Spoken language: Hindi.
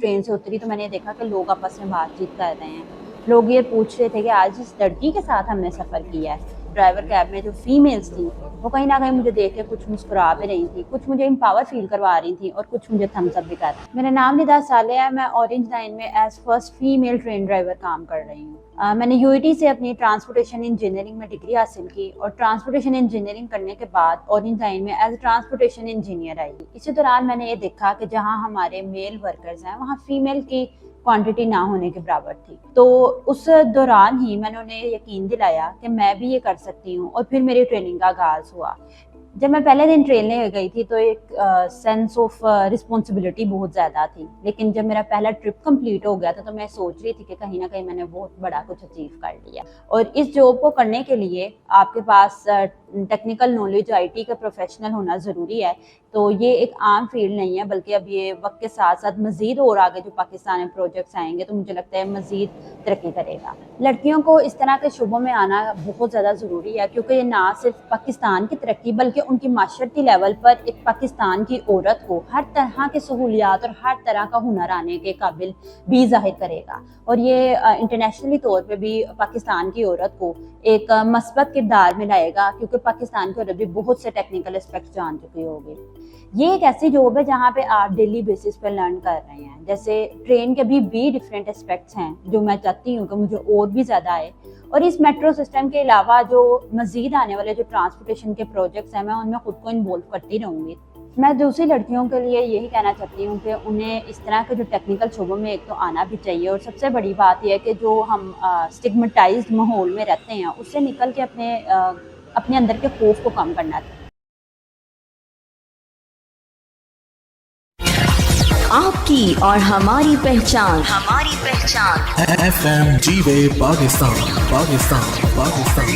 ट्रेन से उतरी तो मैंने देखा कि लोग आपस में बातचीत कर रहे हैं। लोग ये पूछ रहे थे कि आज जिस लड़की के साथ हमने सफ़र किया है, ड्राइवर कैब में जो फीमेल्स थी, वो कहीं ना कहीं मुझे देख के कुछ मुस्कुरा भी रही थी, कुछ मुझे एम्पावर फील करवा रही थी और कुछ मुझे थम्स अप भी कर रही थी। मेरा नाम निदा सालेह है, मैं ऑरेंज लाइन में as first female train driver काम कर रही हूँ। मैंने यूईटी से अपनी ट्रांसपोर्टेशन इंजीनियरिंग में डिग्री हासिल की और ट्रांसपोर्टेशन इंजीनियरिंग करने के बाद ऑरेंज लाइन में एज ट्रांसपोर्टेशन इंजीनियर आई। इसी दौरान मैंने ये देखा कि जहाँ हमारे मेल वर्कर्स हैं वहाँ फीमेल की क्वांटिटी ना होने के बराबर थी। तो उस दौरान ही मैंने उन्हें यकीन दिलाया कि मैं भी ये कर सकती हूँ और फिर मेरी ट्रेनिंग का आगाज़ हुआ। जब मैं पहले दिन ट्रेन ले गई थी तो एक सेंस ऑफ रिस्पॉन्सिबिलिटी बहुत ज़्यादा थी, लेकिन जब मेरा पहला ट्रिप कंप्लीट हो गया था तो मैं सोच रही थी कि कहीं ना कहीं मैंने बहुत बड़ा कुछ अचीव कर लिया। और इस जॉब को करने के लिए आपके पास टेक्निकल नॉलेज, आईटी का प्रोफेशनल होना ज़रूरी है। तो ये एक आम फील्ड नहीं है, बल्कि अब ये वक्त के साथ साथ मज़ीद और आगे जो पाकिस्तान में प्रोजेक्ट्स आएंगे तो मुझे लगता है मज़ीद तरक्की करेगा। लड़कियों को इस तरह के शुबों में आना बहुत ज़्यादा ज़रूरी है, क्योंकि ये ना सिर्फ पाकिस्तान की तरक्की बल्कि उनकी माशरती लेवल पर एक पाकिस्तान की औरत को हर तरह की सहूलियात और हर तरह का हुनर आने के काबिल भी जाहिर करेगा। और ये इंटरनेशनली तौर पे भी पाकिस्तान की औरत को एक मस्बत किरदार में लाएगा, क्योंकि पाकिस्तान की औरत भी बहुत से टेक्निकल एस्पेक्ट्स जान चुकी होगी। ये एक ऐसी जॉब है जहाँ पे आप डेली बेसिस पे लर्न कर रहे हैं। जैसे ट्रेन के भी डिफरेंट एस्पेक्ट्स हैं जो मैं चाहती हूँ कि मुझे और भी ज़्यादा आए। और इस मेट्रो सिस्टम के अलावा जो मज़ीद आने वाले जो ट्रांसपोर्टेशन के प्रोजेक्ट्स हैं, मैं उनमें खुद को इन्वॉल्व करती रहूँगी। मैं दूसरी लड़कियों के लिए यही कहना चाहती हूँ कि उन्हें इस तरह के जो टेक्निकल शोबों में एक तो आना भी चाहिए, और सबसे बड़ी बात यह है कि जो हम स्टिग्मेटाइज्ड माहौल में रहते हैं उससे निकल के अपने अंदर के खौफ को कम करना चाहिए। आपकी और हमारी पहचान FM G-Way Pakistan, Pakistan, Pakistan.